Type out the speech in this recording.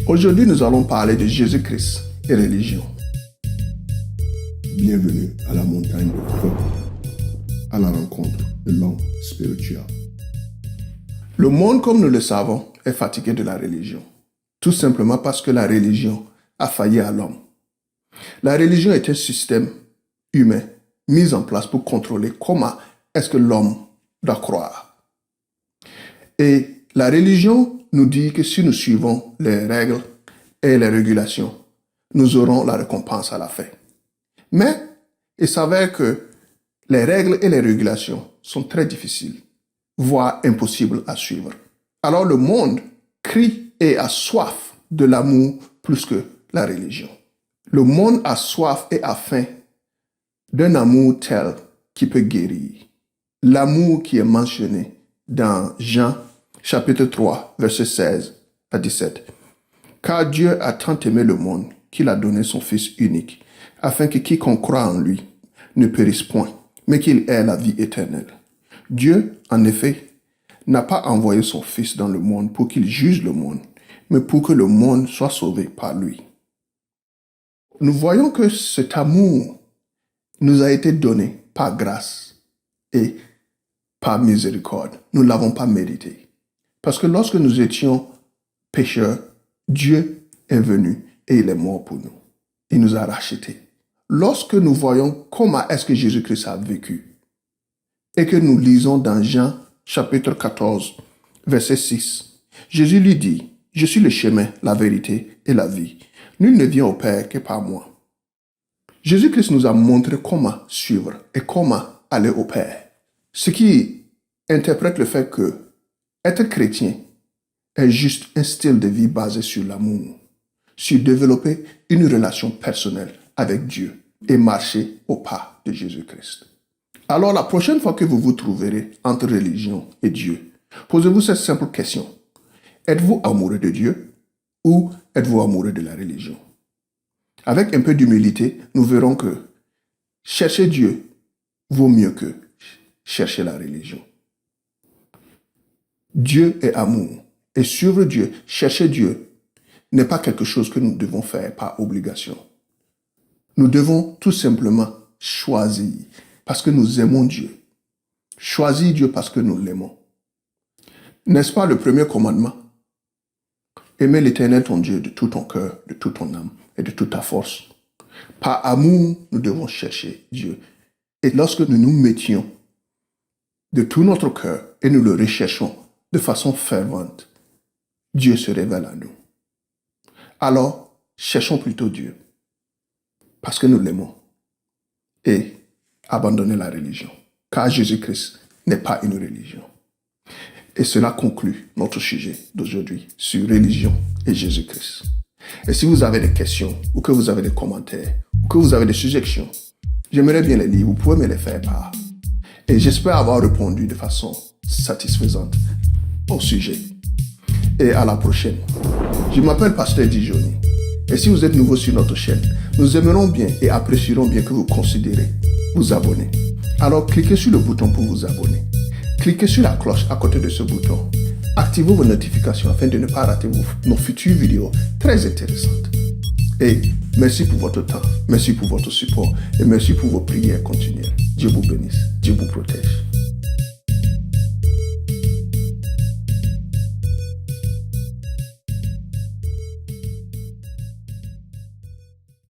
Aujourd'hui, nous allons parler de Jésus-Christ et religion. Bienvenue à la montagne de feu, à la rencontre de l'homme spirituel. Le monde, comme nous le savons, est fatigué de la religion. Tout simplement parce que la religion a failli à l'homme. La religion est un système humain mis en place pour contrôler comment est-ce que l'homme doit croire. Et la religion nous dit que si nous suivons les règles et les régulations, nous aurons la récompense à la fin. Mais il s'avère que les règles et les régulations sont très difficiles, voire impossibles à suivre. Alors le monde crie et a soif de l'amour plus que la religion. Le monde a soif et a faim d'un amour tel qui peut guérir. L'amour qui est mentionné dans Jean chapitre 3, versets 16 à 17. Car Dieu a tant aimé le monde qu'il a donné son Fils unique, afin que quiconque croit en lui ne périsse point, mais qu'il ait la vie éternelle. Dieu, en effet, n'a pas envoyé son Fils dans le monde pour qu'il juge le monde, mais pour que le monde soit sauvé par lui. Nous voyons que cet amour nous a été donné par grâce et par miséricorde. Nous ne l'avons pas mérité. Parce que lorsque nous étions pécheurs, Dieu est venu et il est mort pour nous. Il nous a rachetés. Lorsque nous voyons comment est-ce que Jésus-Christ a vécu et que nous lisons dans Jean chapitre 14, verset 6, Jésus lui dit, « Je suis le chemin, la vérité et la vie. Nul ne vient au Père que par moi. » Jésus-Christ nous a montré comment suivre et comment aller au Père. Ce qui interprète le fait que être chrétien est juste un style de vie basé sur l'amour, sur développer une relation personnelle avec Dieu et marcher au pas de Jésus-Christ. Alors la prochaine fois que vous vous trouverez entre religion et Dieu, posez-vous cette simple question. Êtes-vous amoureux de Dieu ou êtes-vous amoureux de la religion? Avec un peu d'humilité, nous verrons que chercher Dieu vaut mieux que chercher la religion. Dieu est amour. Et suivre Dieu, chercher Dieu, n'est pas quelque chose que nous devons faire par obligation. Nous devons tout simplement choisir parce que nous aimons Dieu. Choisir Dieu parce que nous l'aimons. N'est-ce pas le premier commandement? Aimer l'Éternel ton Dieu de tout ton cœur, de toute ton âme et de toute ta force. Par amour, nous devons chercher Dieu. Et lorsque nous nous mettions de tout notre cœur et nous le recherchons de façon fervente, Dieu se révèle à nous. Alors, cherchons plutôt Dieu, parce que nous l'aimons, et abandonnez la religion, car Jésus-Christ n'est pas une religion. Et cela conclut notre sujet d'aujourd'hui sur religion et Jésus-Christ. Et si vous avez des questions, ou que vous avez des commentaires, ou que vous avez des suggestions, j'aimerais bien les lire, vous pouvez me les faire part. Et j'espère avoir répondu de façon satisfaisante au sujet. Et à la prochaine. Je m'appelle Pasteur Dijoni. Et si vous êtes nouveau sur notre chaîne, nous aimerons bien et apprécierons bien que vous considérez vous abonner. Alors cliquez sur le bouton pour vous abonner. Cliquez sur la cloche à côté de ce bouton. Activez vos notifications afin de ne pas rater nos futures vidéos très intéressantes. Et merci pour votre temps, merci pour votre support et merci pour vos prières continuelles. Dieu vous bénisse, Dieu vous protège.